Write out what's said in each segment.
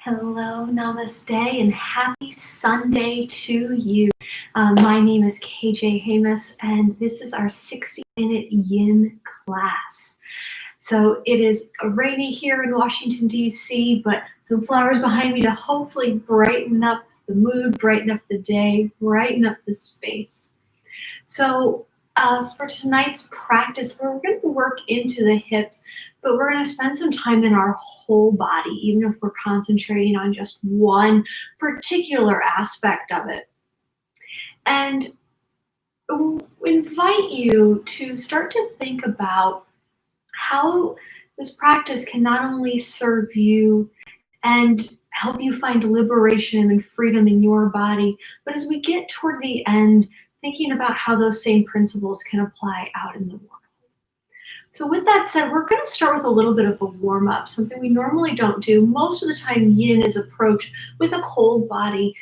Hello, namaste, and happy Sunday to you. My name is KJ Hamus, and this is our 60-minute yin class. So it is rainy here in Washington, D.C., but some flowers behind me to hopefully brighten up the mood, brighten up the day, brighten up the space. So for tonight's practice, we're going to work into the hips, but we're going to spend some time in our whole body, even if we're concentrating on just one particular aspect of it. And we'll invite you to start to think about how this practice can not only serve you and help you find liberation and freedom in your body, but as we get toward the end, thinking about how those same principles can apply out in the world. So with that said, we're going to start with a little bit of a warm-up, something we normally don't do. Most of the time, yin is approached with a cold body,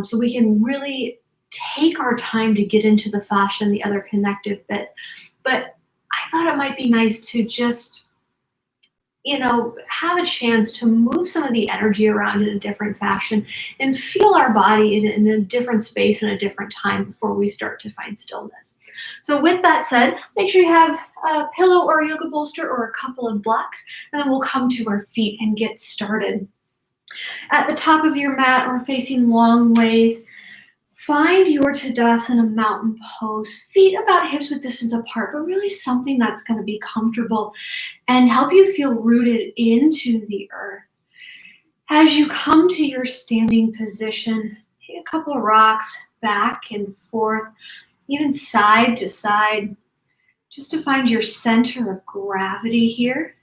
so we can really take our time to get into the fascia and the other connective bits. But I thought it might be nice to just have a chance to move some of the energy around in a different fashion and feel our body in a different space and a different time before we start to find stillness. So with that said, make sure you have a pillow or a yoga bolster or a couple of blocks, and then we'll come to our feet and get started. At the top of your mat or facing long ways, find your Tadasana mountain pose, feet about hips width distance apart, but really something that's going to be comfortable and help you feel rooted into the earth. As you come to your standing position, take a couple of rocks back and forth, even side to side, just to find your center of gravity here.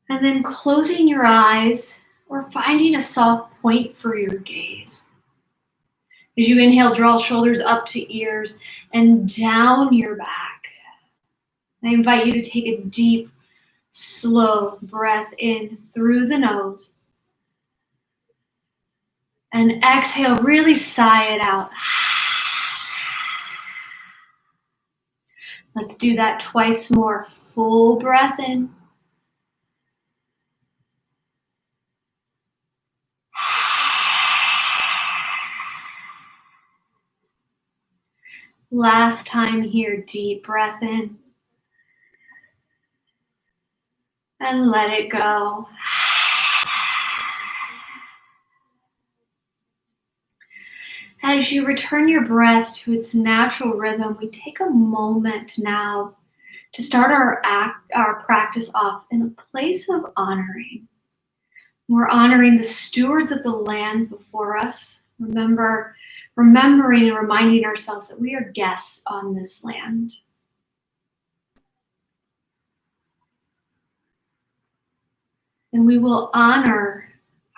And then closing your eyes or finding a soft point for your gaze. As you inhale, draw shoulders up to ears and down your back. I invite you to take a deep, slow breath in through the nose. And exhale, really sigh it out. Let's do that twice more. Full breath in. Last time here, deep breath in. And let it go. As you return your breath to its natural rhythm, we take a moment now to start our practice off in a place of honoring. We're honoring the stewards of the land before us, remembering and reminding ourselves that we are guests on this land. And we will honor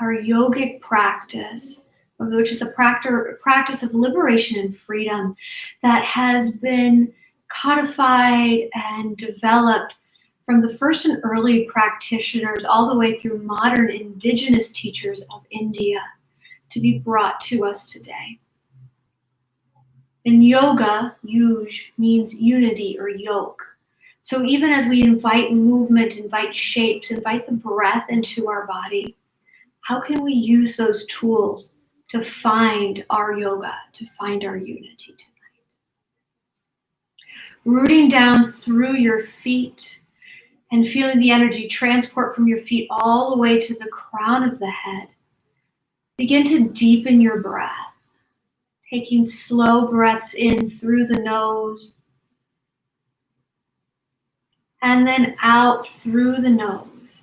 our yogic practice, which is a practice of liberation and freedom that has been codified and developed from the first and early practitioners all the way through modern indigenous teachers of India to be brought to us today. In yoga, yuj means unity or yoke. So even as we invite movement, invite shapes, invite the breath into our body, how can we use those tools to find our yoga, to find our unity tonight? Rooting down through your feet and feeling the energy transport from your feet all the way to the crown of the head. Begin to deepen your breath, taking slow breaths in through the nose and then out through the nose.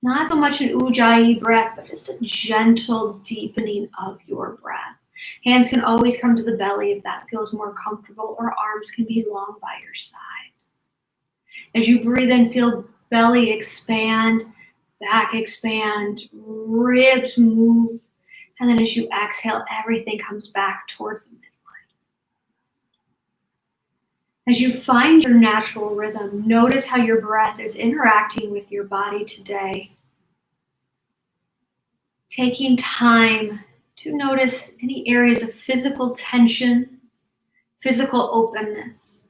Not so much an ujjayi breath, but just a gentle deepening of your breath. Hands can always come to the belly if that feels more comfortable, or arms can be long by your side. As you breathe in, feel belly expand, back expand, ribs move, and then as you exhale, everything comes back toward the midline. As you find your natural rhythm, notice how your breath is interacting with your body today. Taking time to notice any areas of physical tension, physical openness.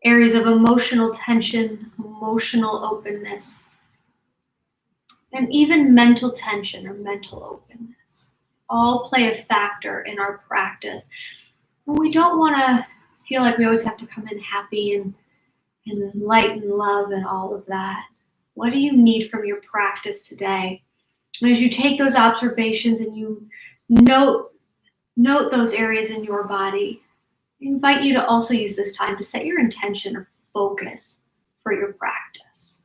areas of emotional tension, emotional openness, and even mental tension or mental openness all play a factor in our practice. And we don't want to feel like we always have to come in happy and light and love and all of that. What do you need from your practice today? And as you take those observations and you note those areas in your body, I invite you to also use this time to set your intention or focus for your practice.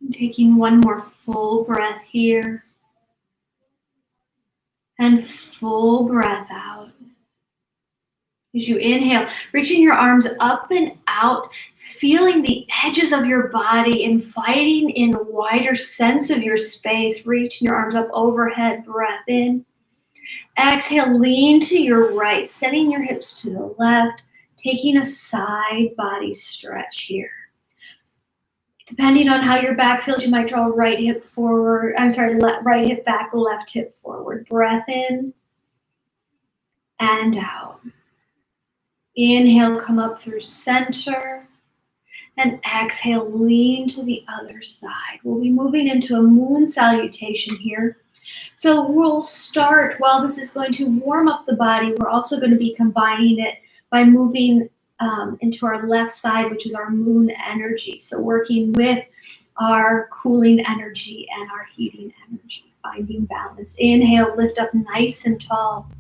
And taking one more full breath here and full breath out. As you inhale, reaching your arms up and out, feeling the edges of your body, inviting in a wider sense of your space, reaching your arms up overhead, breath in. Exhale, lean to your right, setting your hips to the left, taking a side body stretch here. Depending on how your back feels, you might draw right hip forward. Right hip back, left hip forward. Breath in and out. Inhale, come up through center. And exhale, lean to the other side. We'll be moving into a moon salutation here. So we'll start, while this is going to warm up the body, we're also going to be combining it by moving into our left side, which is our moon energy. So working with our cooling energy and our heating energy, finding balance. Inhale, lift up nice and tall.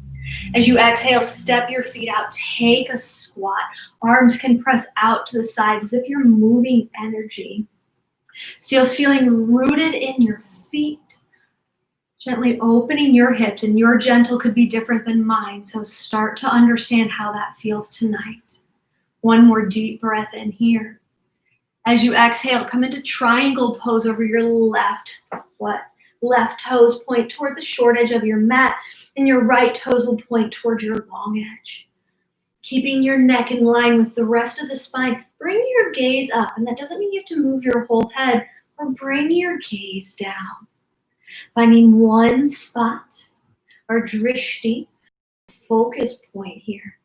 As you exhale, step your feet out, take a squat. Arms can press out to the side as if you're moving energy. So you're feeling rooted in your feet, gently opening your hips, and your gentle could be different than mine. So start to understand how that feels tonight. One more deep breath in here. As you exhale, come into triangle pose over your left foot. Left toes point toward the short edge of your mat, and your right toes will point toward your long edge. Keeping your neck in line with the rest of the spine, bring your gaze up, and that doesn't mean you have to move your whole head, or bring your gaze down. Finding one spot, or drishti, focus point here.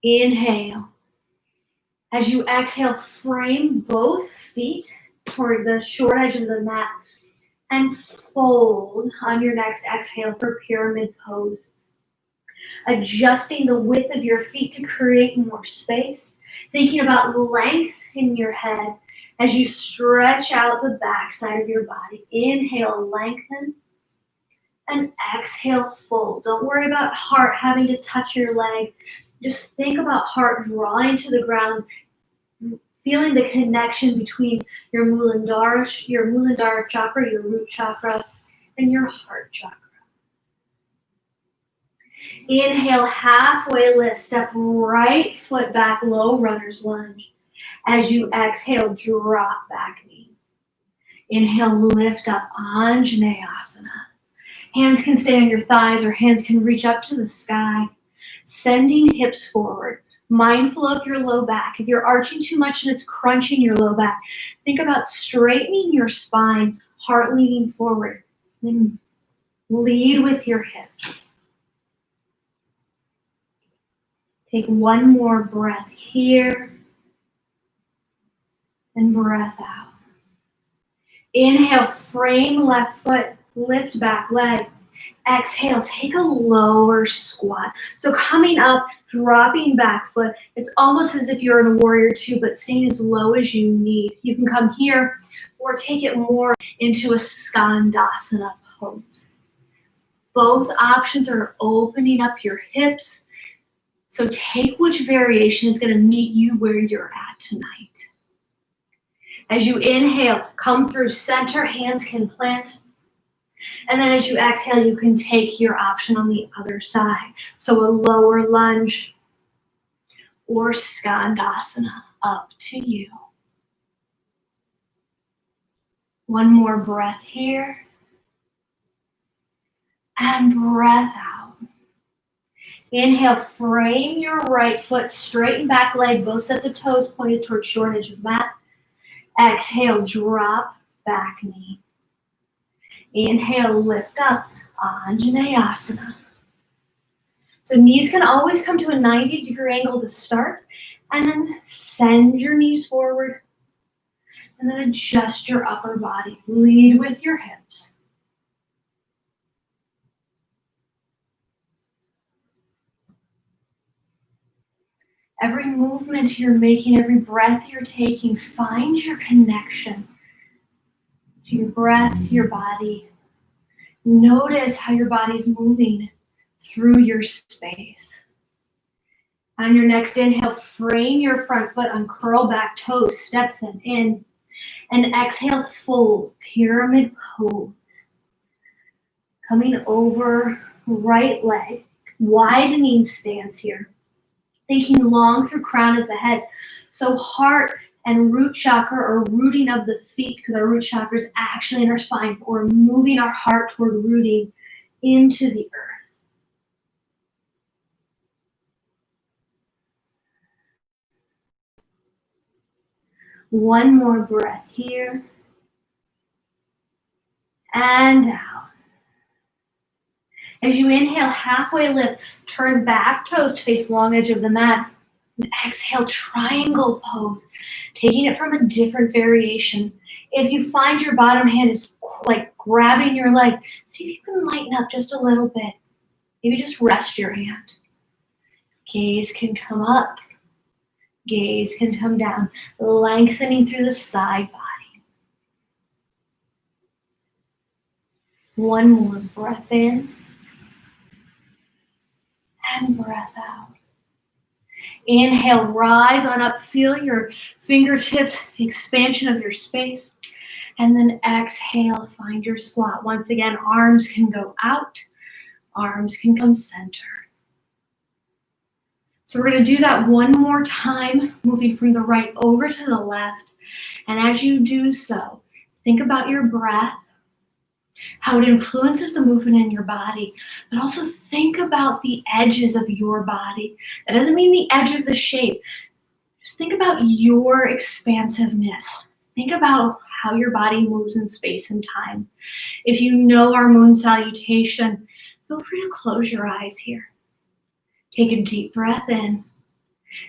Inhale. As you exhale, frame both feet toward the short edge of the mat and fold on your next exhale for pyramid pose. Adjusting the width of your feet to create more space. Thinking about length in your head as you stretch out the back side of your body. Inhale, lengthen. And exhale, fold. Don't worry about heart having to touch your leg. Just think about heart drawing to the ground, feeling the connection between your Muladhara chakra, your root chakra, and your heart chakra. Inhale, halfway lift, step right foot back, low runner's lunge. As you exhale, drop back knee. Inhale, lift up, Anjaneyasana. Hands can stay on your thighs or hands can reach up to the sky. Sending hips forward, mindful of your low back. If you're arching too much and it's crunching your low back, think about straightening your spine, heart leaning forward. Then lead with your hips. Take one more breath here and breath out. Inhale, frame left foot, lift back leg. Exhale, take a lower squat. So coming up, dropping back foot. It's almost as if you're in a warrior two, but staying as low as you need. You can come here or take it more into a skandasana pose. Both options are opening up your hips. So take which variation is going to meet you where you're at tonight. As you inhale, come through center, hands can plant. And then as you exhale, you can take your option on the other side. So a lower lunge or skandasana, up to you. One more breath here. And breath out. Inhale, frame your right foot, straighten back leg, both sets of toes pointed towards short edge of mat. Exhale, drop back knee. Inhale, lift up, Anjaneyasana. So knees can always come to a 90-degree angle to start, and then send your knees forward, and then adjust your upper body. Lead with your hips. Every movement you're making, every breath you're taking, find your connection to your breath, to your body. Notice how your body's moving through your space. On your next inhale, frame your front foot, uncurl back toes, step them in. And exhale, fold, pyramid pose. Coming over right leg, widening stance here. Thinking long through crown of the head. So heart and root chakra or rooting of the feet, because our root chakra is actually in our spine. We're moving our heart toward rooting into the earth. One more breath here. And out. As you inhale, halfway lift, turn back toes to face long edge of the mat. And exhale, triangle pose, taking it from a different variation. If you find your bottom hand is like grabbing your leg, see if you can lighten up just a little bit. Maybe just rest your hand. Gaze can come up, gaze can come down, lengthening through the side body. One more breath in and breath out. Inhale, rise on up, feel your fingertips, expansion of your space. And then exhale, find your squat. Once again, arms can go out, arms can come center. So we're gonna do that one more time, moving from the right over to the left. And as you do so, think about your breath, how it influences the movement in your body, but also think about the edges of your body. That doesn't mean the edge of the shape. Just think about your expansiveness. Think about how your body moves in space and time. If you know our moon salutation, feel free to close your eyes here. Take a deep breath in.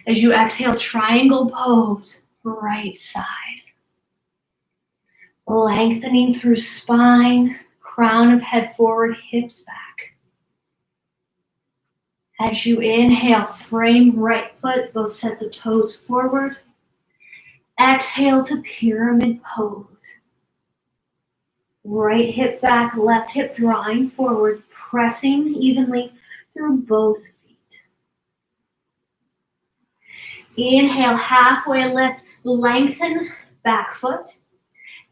As you exhale, triangle pose, right side. Lengthening through spine, crown of head forward, hips back. As you inhale, frame right foot, both sets of toes forward. Exhale to pyramid pose. Right hip back, left hip drawing forward, pressing evenly through both feet. Inhale, halfway lift, lengthen back foot.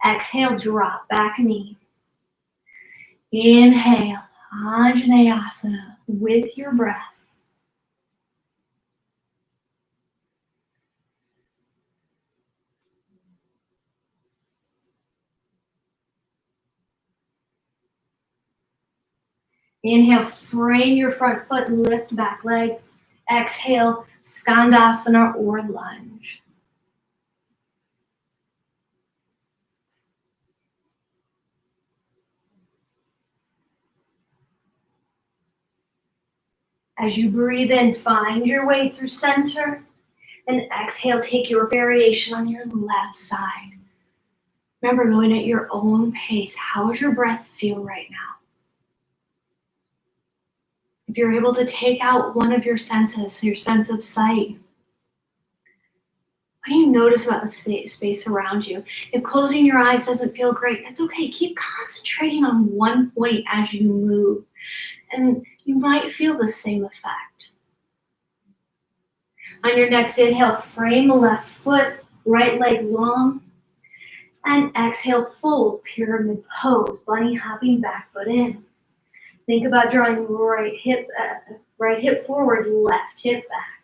Exhale, drop back knee. Inhale, Anjaneyasana with your breath. Inhale, frame your front foot, lift back leg. Exhale, Skandasana or lunge. As you breathe in, find your way through center. And exhale, take your variation on your left side. Remember, going at your own pace. How does your breath feel right now? If you're able to take out one of your senses, your sense of sight, what do you notice about the space around you? If closing your eyes doesn't feel great, that's okay. Keep concentrating on one point as you move, and you might feel the same effect. On your next inhale, frame the left foot, right leg long, and exhale, fold, pyramid pose, bunny hopping back foot in. Think about drawing right hip forward, left hip back.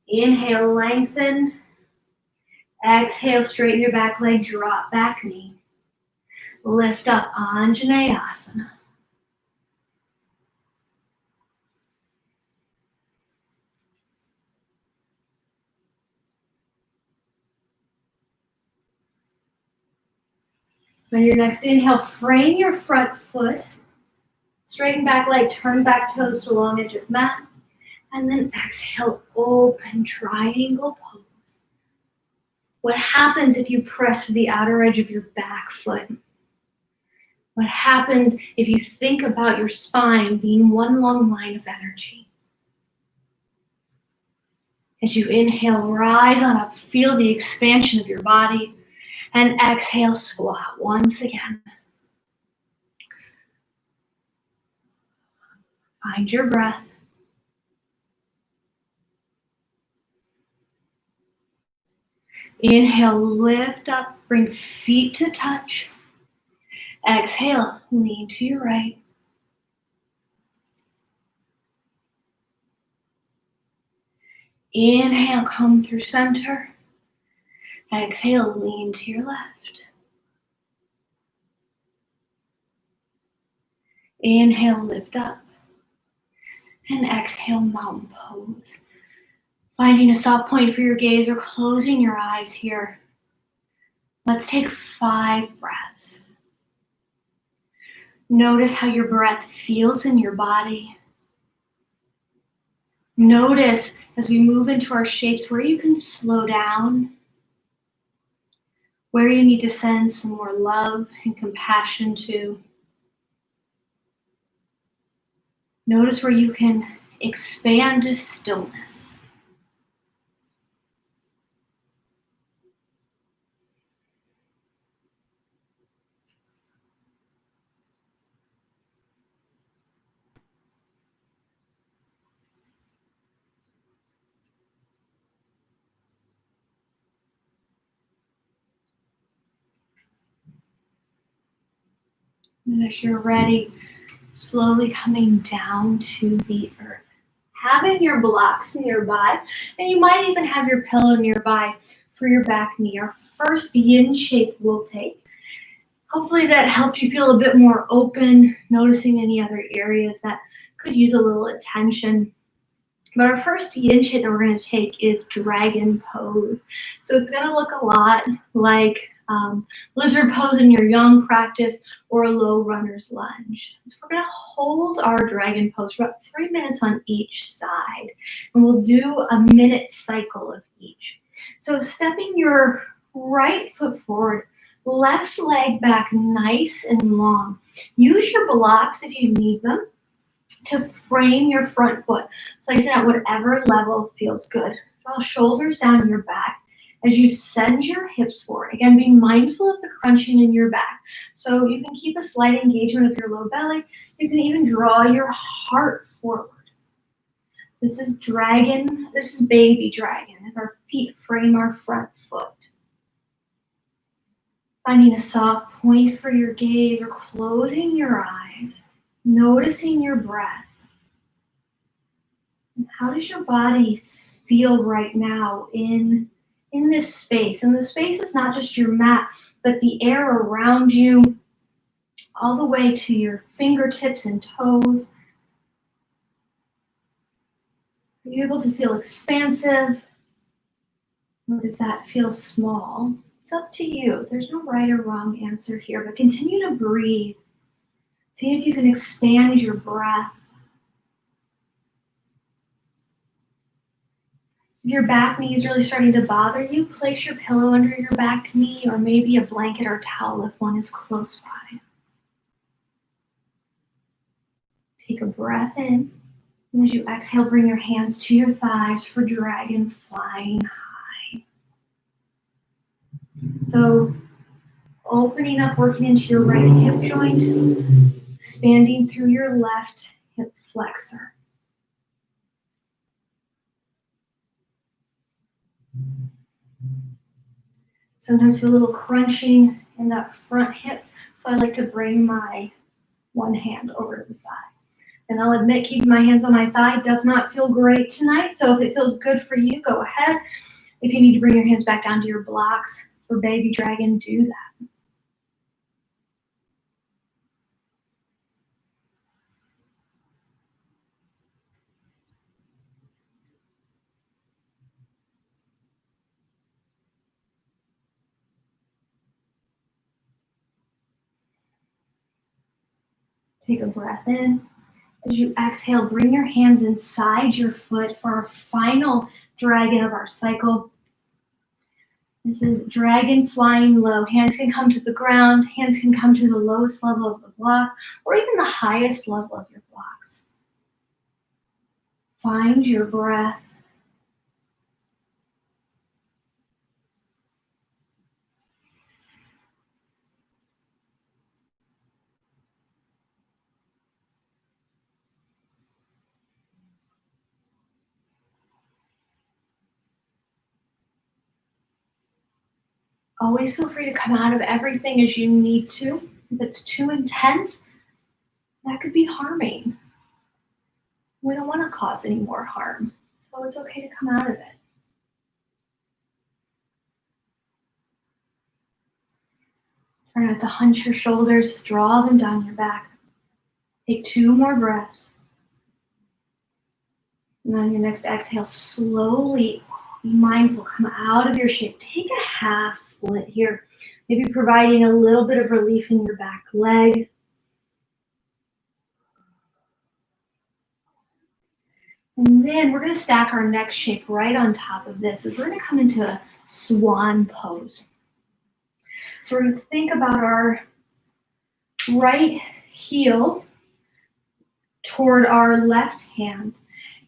Inhale, lengthen. Exhale, straighten your back leg, drop back knee. Lift up, Anjaneyasana. On your next inhale, frame your front foot. Straighten back leg, turn back toes to long edge of mat. And then exhale, open triangle pose. What happens if you press to the outer edge of your back foot? What happens if you think about your spine being one long line of energy? As you inhale, rise on up, feel the expansion of your body, and exhale, squat once again. Find your breath. Inhale, lift up, bring feet to touch. Exhale, lean to your right. Inhale, come through center. Exhale, lean to your left. Inhale, lift up. And exhale, mountain pose. Finding a soft point for your gaze or closing your eyes here. Let's take 5 breaths. Notice how your breath feels in your body. Notice as we move into our shapes where you can slow down, where you need to send some more love and compassion to. Notice where you can expand to stillness. And as you're ready, slowly coming down to the earth. Having your blocks nearby, and you might even have your pillow nearby for your back knee. Our first yin shape we'll take. Hopefully that helped you feel a bit more open, noticing any other areas that could use a little attention. But our first yin shape that we're going to take is dragon pose. So it's going to look a lot like lizard pose in your yang practice or a low runner's lunge. So we're going to hold our dragon pose for about 3 minutes on each side. And we'll do a minute cycle of each. So stepping your right foot forward, left leg back nice and long. Use your blocks if you need them to frame your front foot. Place it at whatever level feels good. Draw shoulders down your back as you send your hips forward. Again, being mindful of the crunching in your back. So you can keep a slight engagement of your low belly. You can even draw your heart forward. This is dragon. This is baby dragon as our feet frame our front foot. Finding a soft point for your gaze or closing your eyes. Noticing your breath. And how does your body feel right now in this space? And the space is not just your mat, but the air around you, all the way to your fingertips and toes. Are you able to feel expansive? Or does that feel small? It's up to you. There's no right or wrong answer here, but continue to breathe. See if you can expand your breath. If your back knee is really starting to bother you, place your pillow under your back knee or maybe a blanket or towel if one is close by. Take a breath in. And as you exhale, bring your hands to your thighs for dragon flying high. So opening up, working into your right hip joint, expanding through your left hip flexor. Sometimes feel a little crunching in that front hip, so I like to bring my one hand over to the thigh. And I'll admit, keeping my hands on my thigh does not feel great tonight, so if it feels good for you, go ahead. If you need to bring your hands back down to your blocks for baby dragon, do that. Take a breath in. As you exhale, bring your hands inside your foot for our final dragon of our cycle. This is dragon flying low. Hands can come to the ground, hands can come to the lowest level of the block, or even the highest level of your blocks. Find your breath. Always feel free to come out of everything as you need to. If it's too intense, that could be harming. We don't want to cause any more harm, so it's okay to come out of it. Try not to hunch your shoulders, draw them down your back. Take 2 more breaths. And on your next exhale, slowly be mindful, come out of your shape. Take a half split here, maybe providing a little bit of relief in your back leg. And then we're going to stack our next shape right on top of this. So we're going to come into a swan pose. So we're going to think about our right heel toward our left hand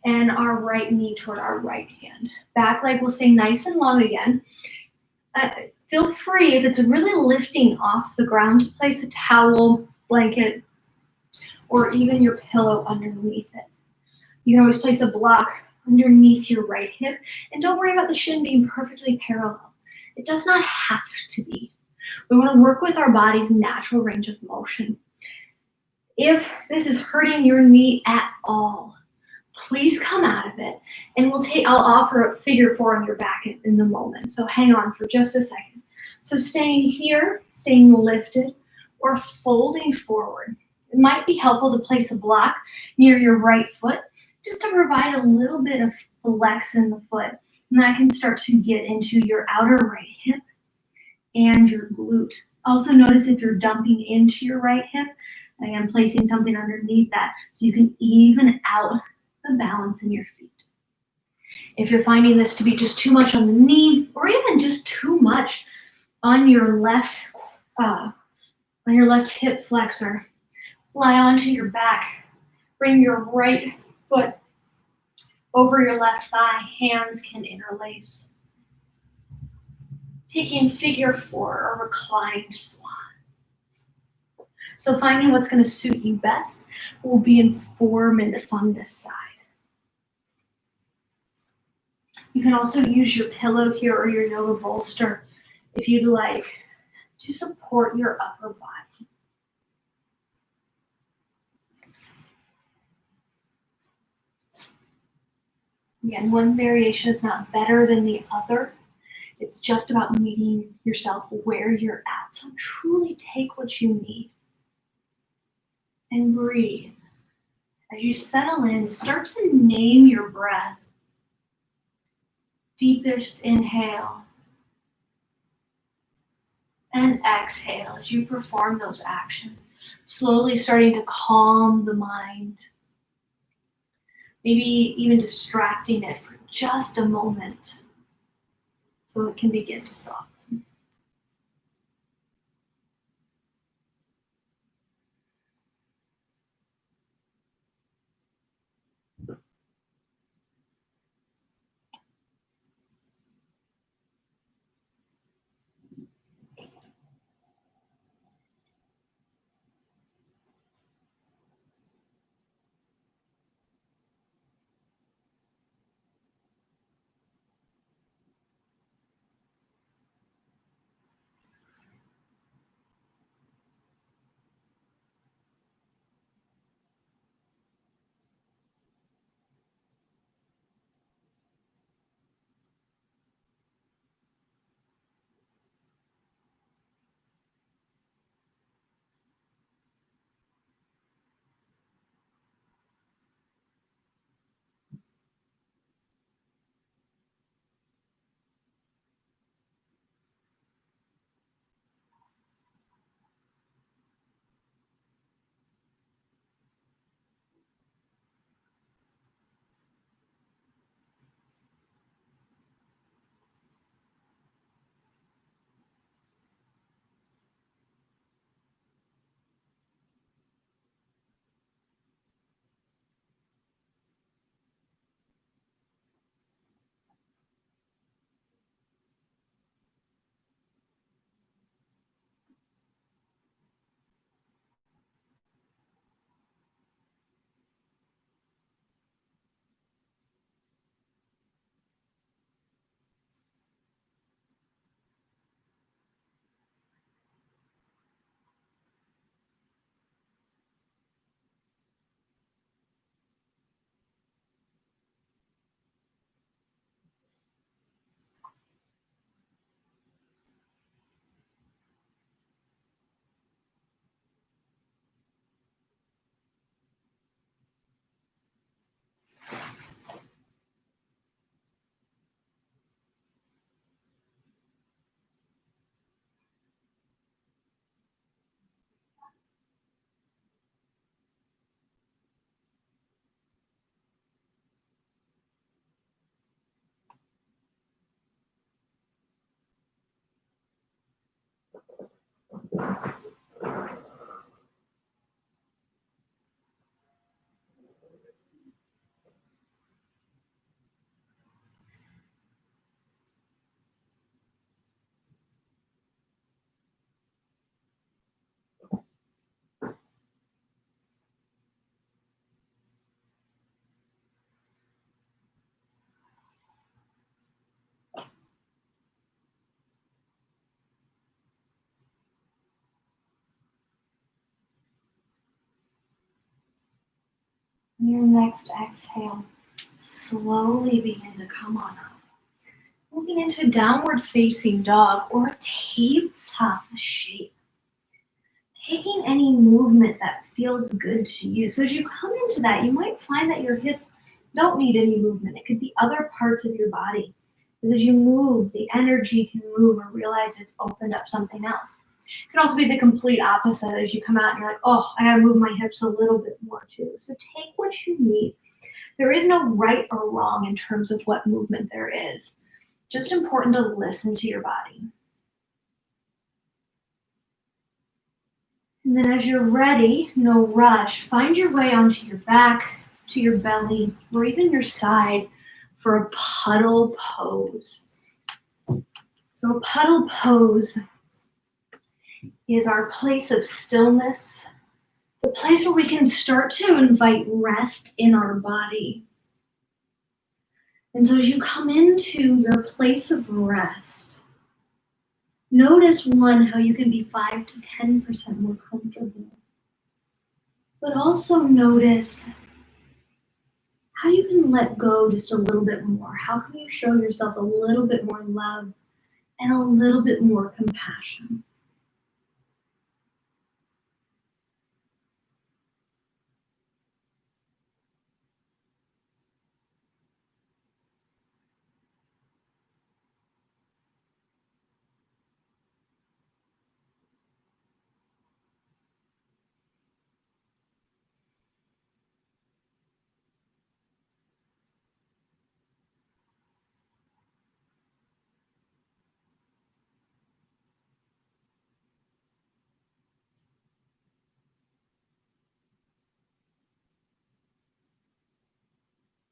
and our right knee toward our right hand. Back leg will stay nice and long again. Feel free, if it's really lifting off the ground, to place a towel, blanket, or even your pillow underneath it. You can always place a block underneath your right hip, and don't worry about the shin being perfectly parallel. It does not have to be. We want to work with our body's natural range of motion. If this is hurting your knee at all, please come out of it, and I'll offer a figure 4 on your back in the moment. So hang on for just a second. So staying here, staying lifted, or folding forward. It might be helpful to place a block near your right foot just to provide a little bit of flex in the foot. And that can start to get into your outer right hip and your glute. Also notice if you're dumping into your right hip, again, placing something underneath that so you can even out the balance in your feet. If you're finding this to be just too much on the knee, or even just too much on your left hip flexor, lie onto your back. Bring your right foot over your left thigh. Hands can interlace. Taking figure 4 or reclined swan. So finding what's going to suit you best. We'll be in 4 minutes on this side. You can also use your pillow here or your yoga bolster if you'd like to support your upper body. Again, one variation is not better than the other. It's just about meeting yourself where you're at. So truly take what you need and breathe. As you settle in, start to name your breath. Deepest inhale and exhale as you perform those actions. Slowly starting to calm the mind. Maybe even distracting it for just a moment so it can begin to soften. Your next exhale, slowly begin to come on up. Moving into downward facing dog or a tabletop shape. Taking any movement that feels good to you. So as you come into that, you might find that your hips don't need any movement. It could be other parts of your body. Because as you move, the energy can move or realize it's opened up something else. It can also be the complete opposite as you come out and you're like, oh, I gotta move my hips a little bit more too. So take what you need. There is no right or wrong in terms of what movement there is. Just important to listen to your body. And then as you're ready, no rush, find your way onto your back, to your belly, or even your side for a puddle pose. So a puddle pose is our place of stillness, the place where we can start to invite rest in our body. And so as you come into your place of rest, notice one, how you can be 5 to 10% more comfortable. But also notice how you can let go just a little bit more. How can you show yourself a little bit more love and a little bit more compassion?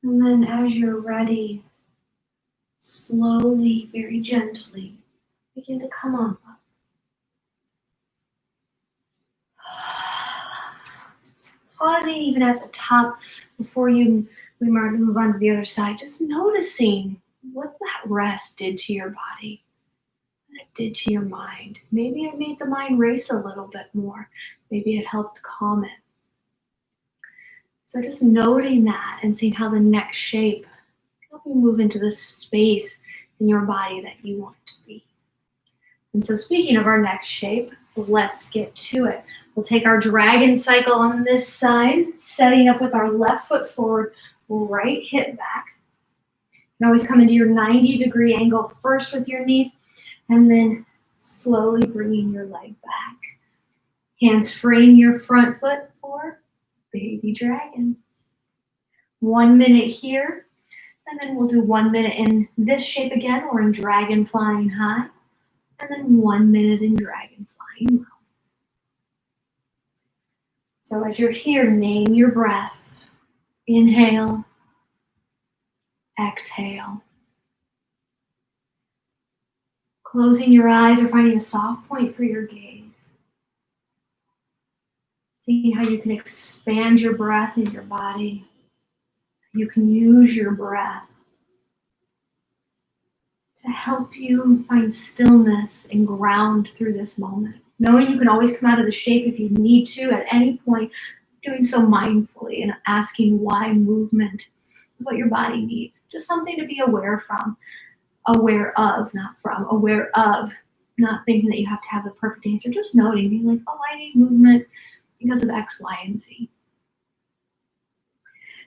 And then as you're ready, slowly, very gently, begin to come on up. Just pausing even at the top before we move on to the other side. Just noticing what that rest did to your body, what it did to your mind. Maybe it made the mind race a little bit more. Maybe it helped calm it. So just noting that and seeing how the next shape help you move into the space in your body that you want to be. And so speaking of our next shape, let's get to it. We'll take our dragon cycle on this side, setting up with our left foot forward, right hip back. You can always come into your 90-degree angle first with your knees, and then slowly bringing your leg back. Hands frame your front foot for baby dragon. 1 minute here, and then we'll do 1 minute in this shape again, or in dragon flying high, and then 1 minute in dragon flying low. So as you're here, name your breath. Inhale, exhale. Closing your eyes or finding a soft point for your gaze. Seeing how you can expand your breath in your body. You can use your breath to help you find stillness and ground through this moment. Knowing you can always come out of the shape if you need to at any point, doing so mindfully and asking why movement, what your body needs. Just something to be aware of, not thinking that you have to have the perfect answer, just noting, being like, oh, I need movement because of X, Y, and Z.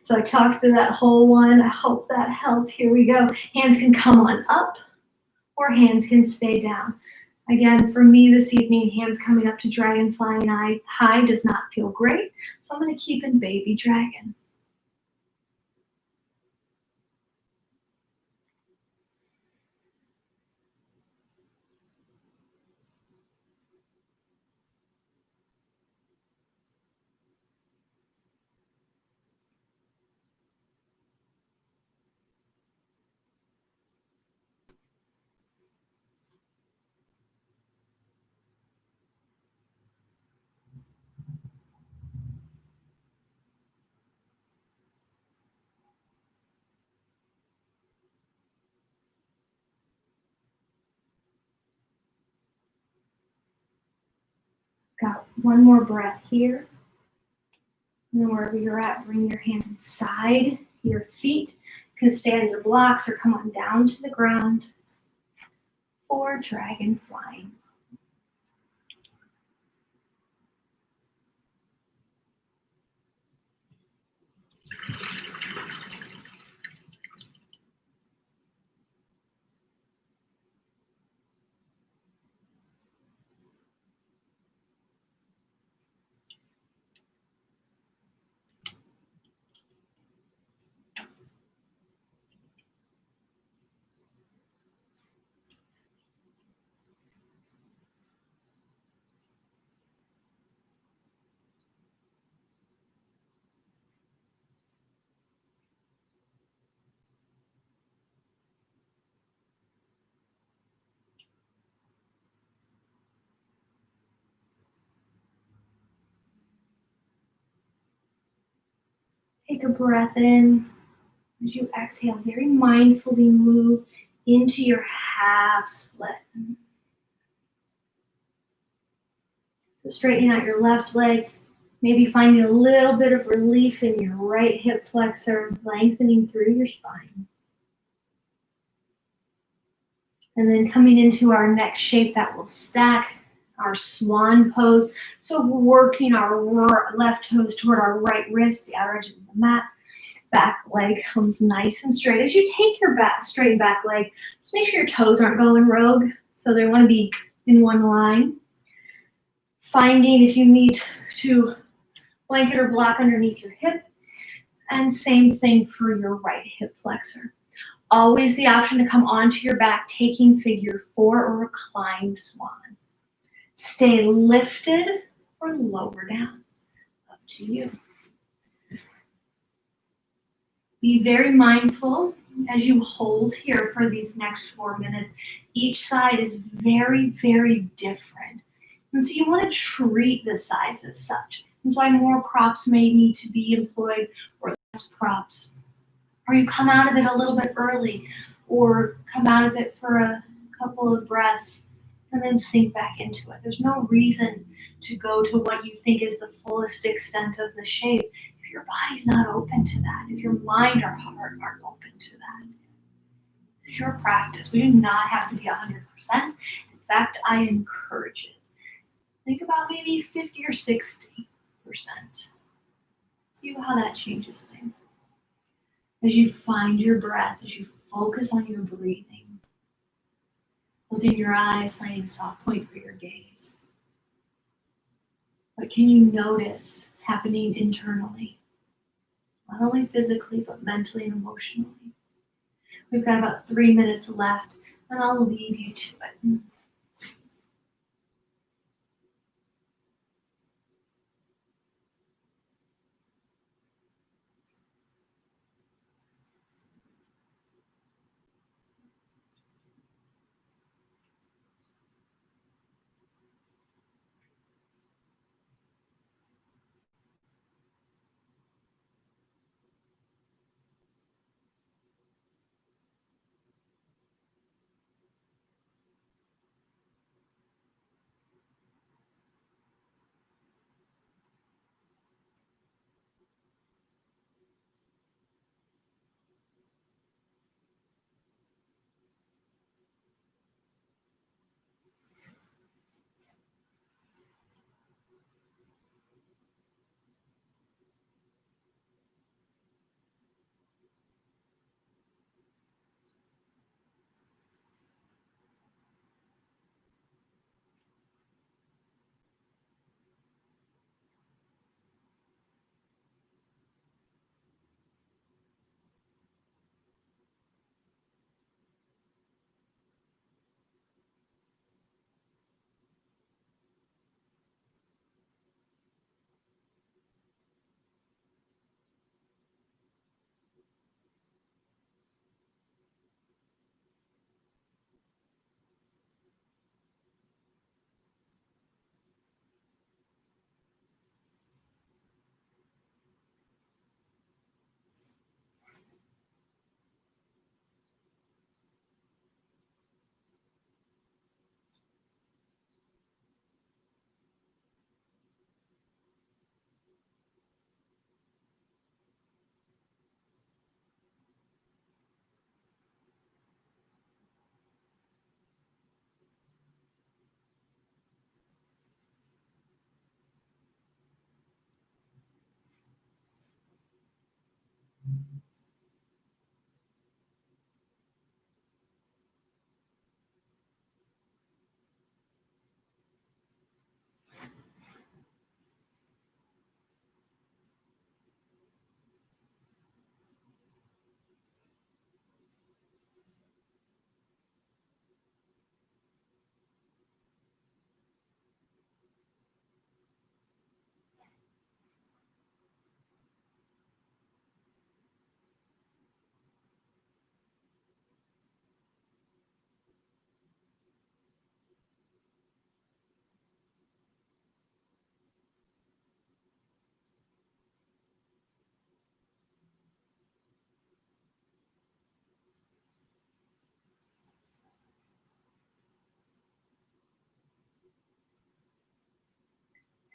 So I talked through that whole one. I hope that helped. Here we go. Hands can come on up or hands can stay down. Again, for me this evening, hands coming up to dragon flying high does not feel great. So I'm going to keep in baby dragon. Got one more breath here. And then wherever you're at, bring your hands inside your feet. You can stay on your blocks or come on down to the ground for dragon flying. Take a breath in. As you exhale, very mindfully move into your half split. So straightening out your left leg, maybe finding a little bit of relief in your right hip flexor, lengthening through your spine. And then coming into our next shape that will stack, our swan pose. So we're working our left toes toward our right wrist, the outer edge of the mat. Back leg comes nice and straight. As you take your straight back leg, just make sure your toes aren't going rogue. So they want to be in one line. Finding if you need to blanket or block underneath your hip. And same thing for your right hip flexor. Always the option to come onto your back, taking figure 4 or reclined swan. Stay lifted or lower down. Up to you. Be very mindful as you hold here for these next 4 minutes. Each side is very, very different. And so you want to treat the sides as such. That's why more props may need to be employed or less props. Or you come out of it a little bit early or come out of it for a couple of breaths and then sink back into it. There's no reason to go to what you think is the fullest extent of the shape if your body's not open to that, if your mind or heart aren't open to that. It's your practice. We do not have to be 100%. In fact, I encourage it. Think about maybe 50 or 60%. See how that changes things. As you find your breath, as you focus on your breathing, closing your eyes, finding a soft point for your gaze. What can you notice happening internally? Not only physically, but mentally and emotionally. We've got about 3 minutes left, and I'll leave you to it.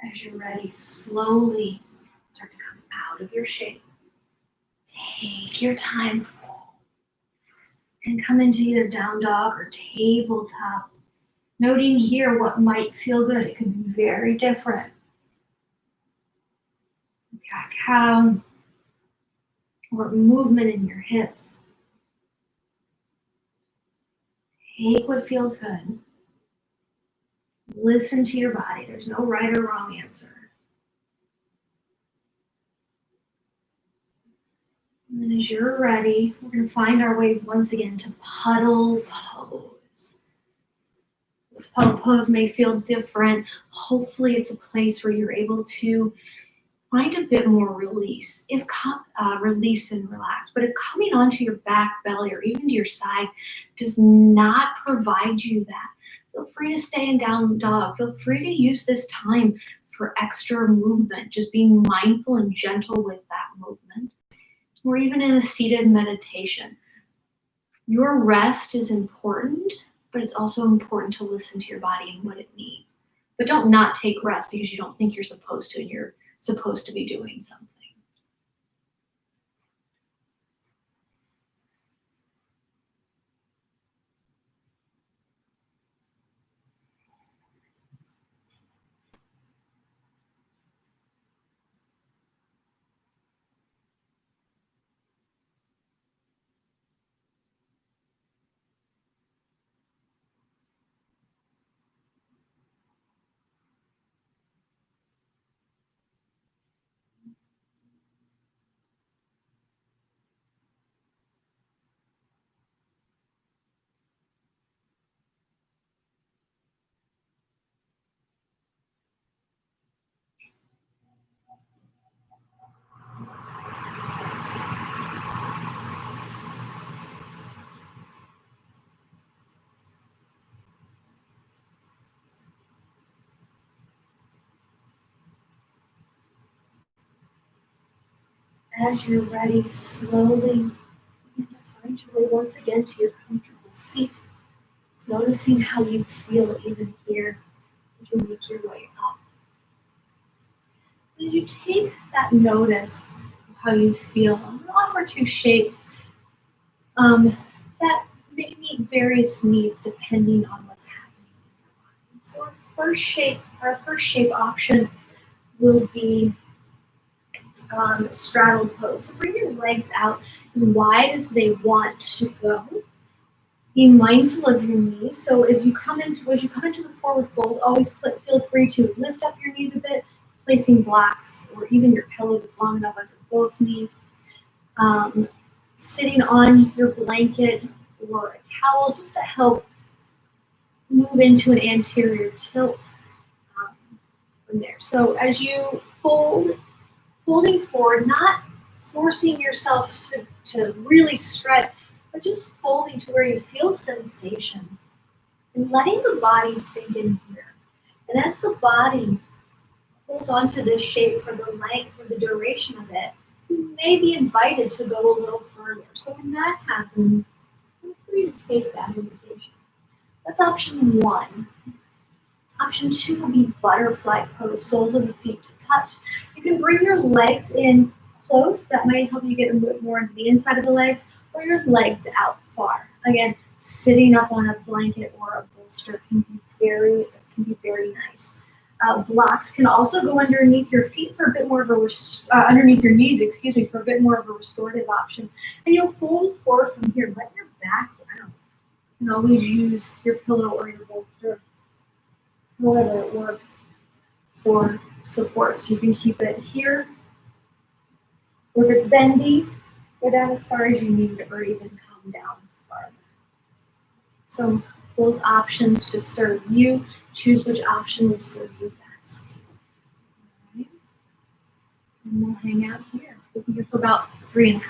As you're ready, slowly start to come out of your shape. Take your time and come into either down dog or tabletop. Noting here what might feel good. It could be very different. Cat cow or movement in your hips. Take what feels good. Listen to your body. There's no right or wrong answer. And then as you're ready, we're going to find our way once again to puddle pose. This puddle pose may feel different. Hopefully it's a place where you're able to find a bit more release, release and relax. But if coming onto your back belly or even to your side does not provide you that, feel free to stay in down dog. Feel free to use this time for extra movement, just being mindful and gentle with that movement. Or even in a seated meditation. Your rest is important, but it's also important to listen to your body and what it needs. But don't not take rest because you don't think you're supposed to and you're supposed to be doing something. As you're ready, slowly begin to find your way once again to your comfortable seat. Noticing how you feel even here as you make your way up. As you take that notice of how you feel, I'm going to offer two shapes that may meet various needs depending on what's happening in your body. So our first shape option will be straddle pose. So bring your legs out as wide as they want to go. Be mindful of your knees. So as you come into the forward fold, always feel free to lift up your knees a bit, placing blocks or even your pillow that's long enough under both knees. Sitting on your blanket or a towel just to help move into an anterior tilt from there. So as you folding forward, not forcing yourself to really stretch, but just folding to where you feel sensation and letting the body sink in here. And as the body holds onto this shape for the length or the duration of it, you may be invited to go a little further. So when that happens, feel free to take that invitation. That's option one. Option two will be butterfly pose, soles of the feet to touch. You can bring your legs in close. That might help you get a bit more into the inside of the legs, or your legs out far. Again, sitting up on a blanket or a bolster can be very nice. Blocks can also go underneath your feet for a bit more of a underneath your knees, excuse me, for a bit more of a restorative option. And you'll fold forward from here. Let your back down. You can always use your pillow or your bolster, however it works, for support. So you can keep it here. If it's bendy, go down as far as you need or even come down farther. So both options to serve you. Choose which option will serve you best. All right. And we'll hang out here. We'll be here for about 3.5 minutes.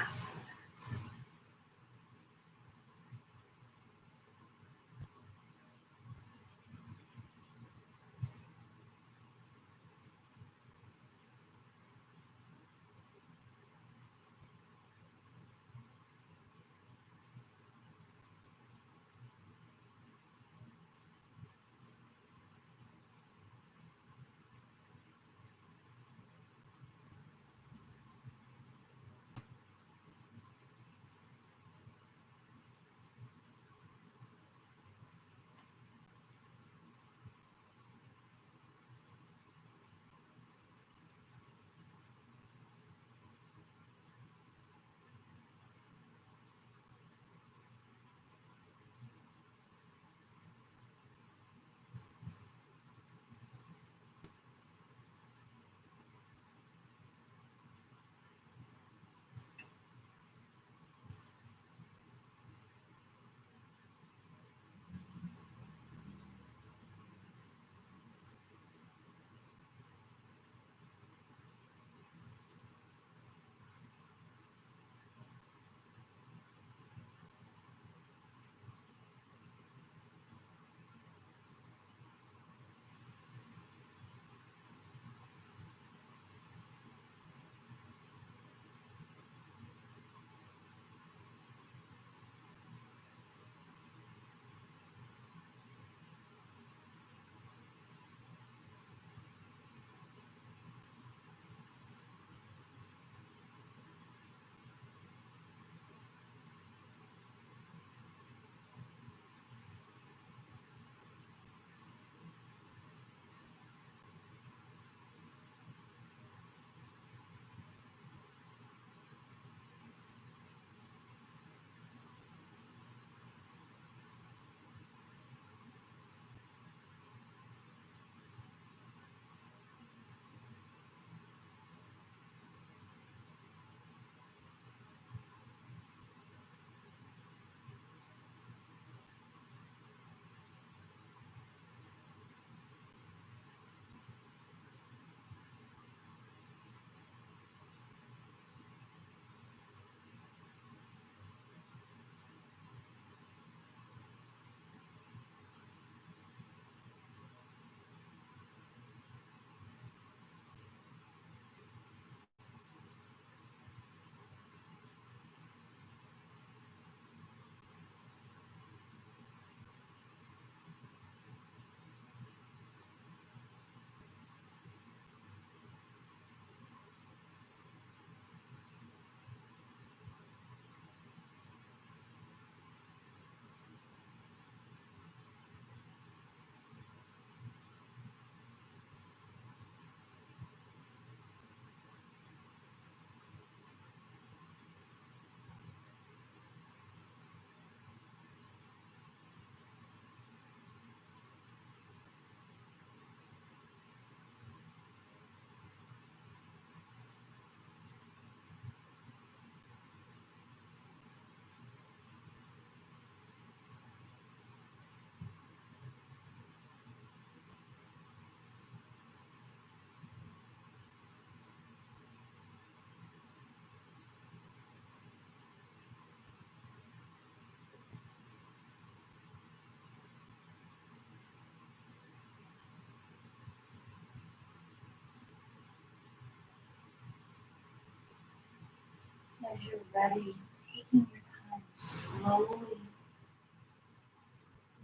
As you're ready, taking your time, slowly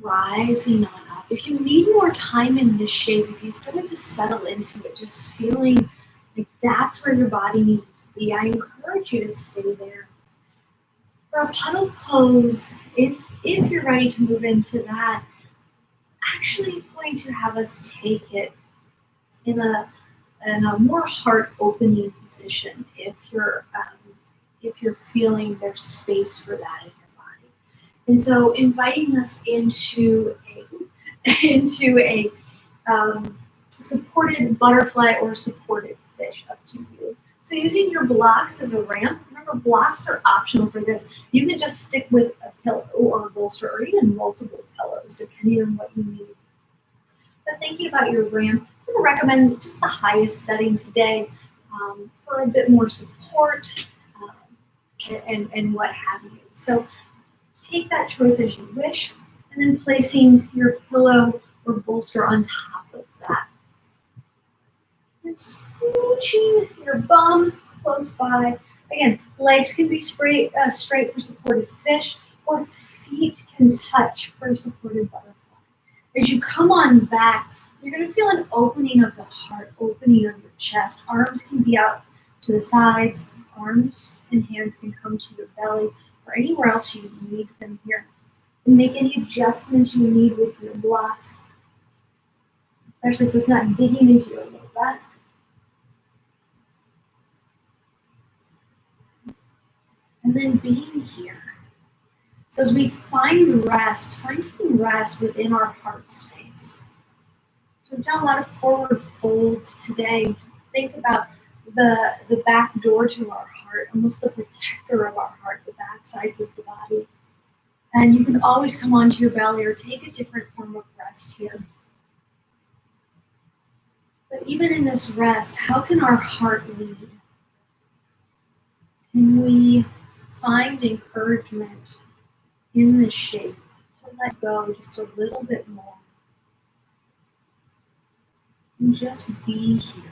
rising on up. If you need more time in this shape, if you started to settle into it, just feeling like that's where your body needs to be, I encourage you to stay there. For a puddle pose, if you're ready to move into that, actually going to have us take it in a more heart opening position if you're feeling there's space for that in your body. And so inviting us into a into a supported butterfly or supported fish, up to you. So using your blocks as a ramp, remember blocks are optional for this. You can just stick with a pillow or a bolster or even multiple pillows depending on what you need. But thinking about your ramp, I'm going to recommend just the highest setting today for a bit more support and what have you. So take that choice as you wish, and then placing your pillow or bolster on top of that. And scooching your bum close by. Again, legs can be straight for supported fish, or feet can touch for supported butterfly. As you come on back, you're going to feel an opening of the heart, opening of your chest. Arms can be out to the sides. Arms and hands can come to your belly or anywhere else you need them here. And make any adjustments you need with your blocks, especially so it's not digging into your low back. And then being here. So as we find rest, finding rest within our heart space. So we've done a lot of forward folds today. Think about the back door to our heart, almost the protector of our heart, the back sides of the body. And you can always come onto your belly or take a different form of rest here. But even in this rest, how can our heart lead? Can we find encouragement in this shape to let go just a little bit more and just be here?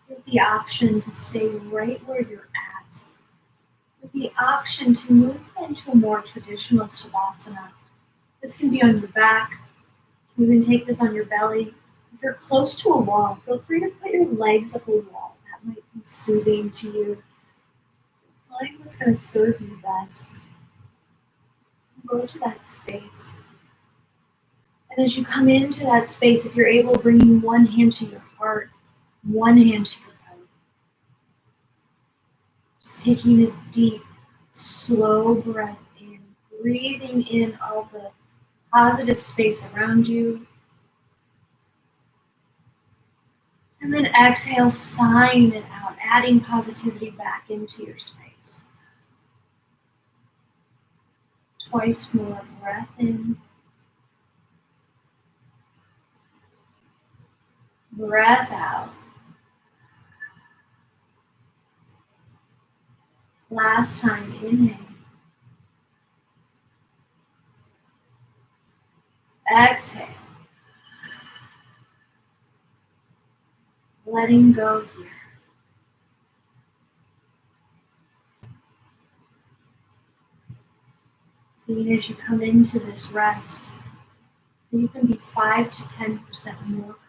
With the option to stay right where you're at, with the option to move into a more traditional Shavasana. This can be on your back. You can take this on your belly. If you're close to a wall, feel free to put your legs up a wall. That might be soothing to you. Find what's going to serve you best. Go to that space. And as you come into that space, if you're able, bringing one hand to your heart, one hand to your belly. Just taking a deep, slow breath in, breathing in all the positive space around you. And then exhale, sighing it out, adding positivity back into your space. Twice more, breath in, breath out. Last time, inhale. Exhale. Letting go here. Seeing as you come into this rest, you can be 5 to 10% more comfortable.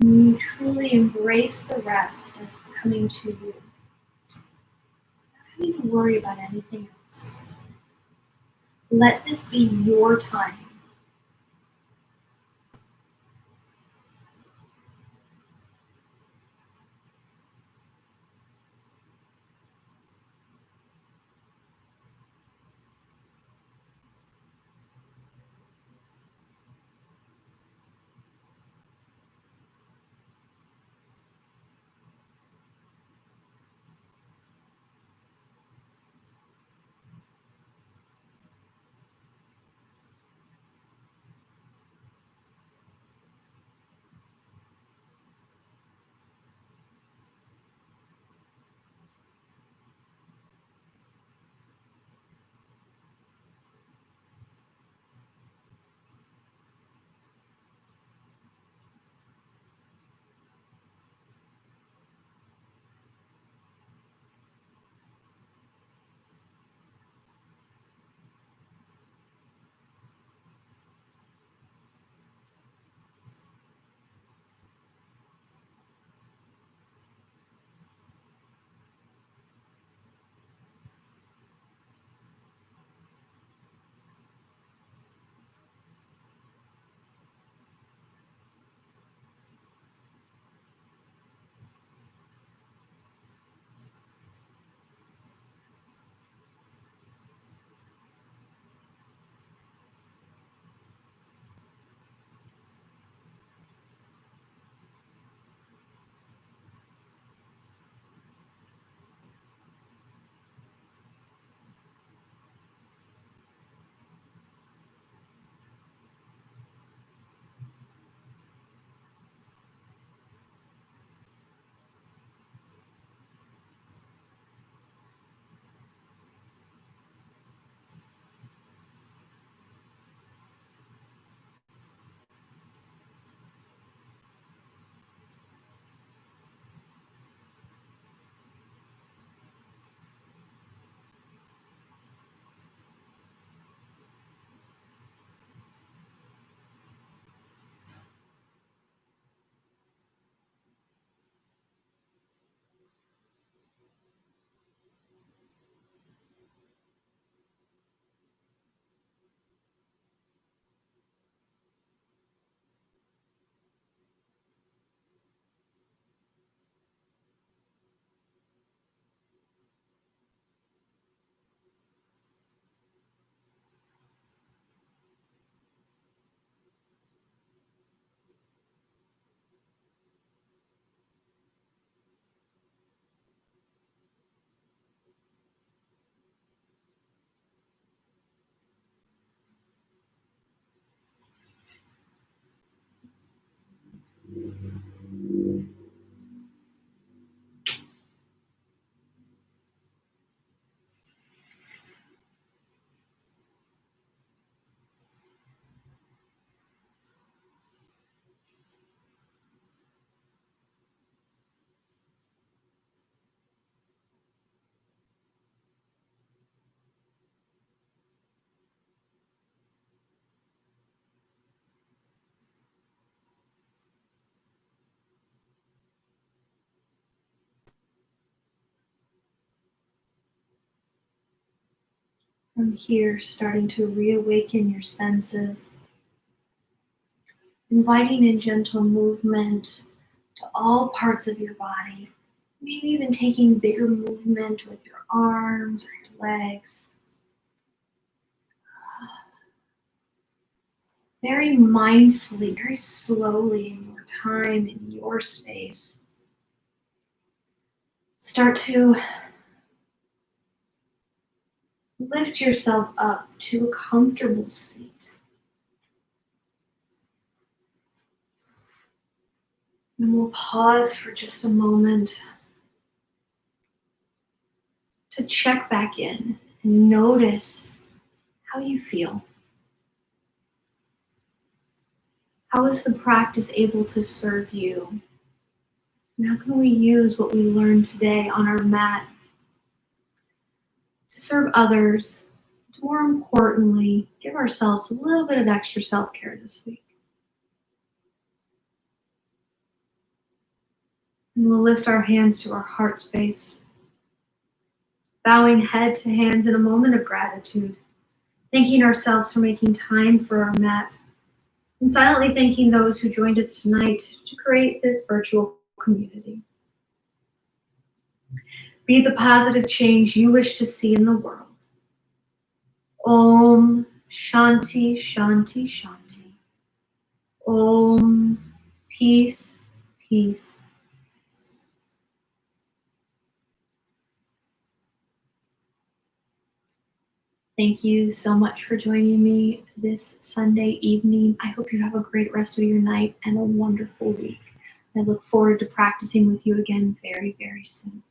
And you truly embrace the rest as it's coming to you. Not having to worry about anything else. Let this be your time. From here, starting to reawaken your senses, inviting in gentle movement to all parts of your body, maybe even taking bigger movement with your arms or your legs. Very mindfully, very slowly in your time, in your space. Start to lift yourself up to a comfortable seat. And we'll pause for just a moment to check back in and notice how you feel. How is the practice able to serve you? And how can we use what we learned today on our mat to serve others, to more importantly, give ourselves a little bit of extra self-care this week? And we'll lift our hands to our heart space, bowing head to hands in a moment of gratitude, thanking ourselves for making time for our mat, and silently thanking those who joined us tonight to create this virtual community. Be the positive change you wish to see in the world. Om Shanti Shanti Shanti. Om Peace, Peace. Thank you so much for joining me this Sunday evening. I hope you have a great rest of your night and a wonderful week. I look forward to practicing with you again very, very soon.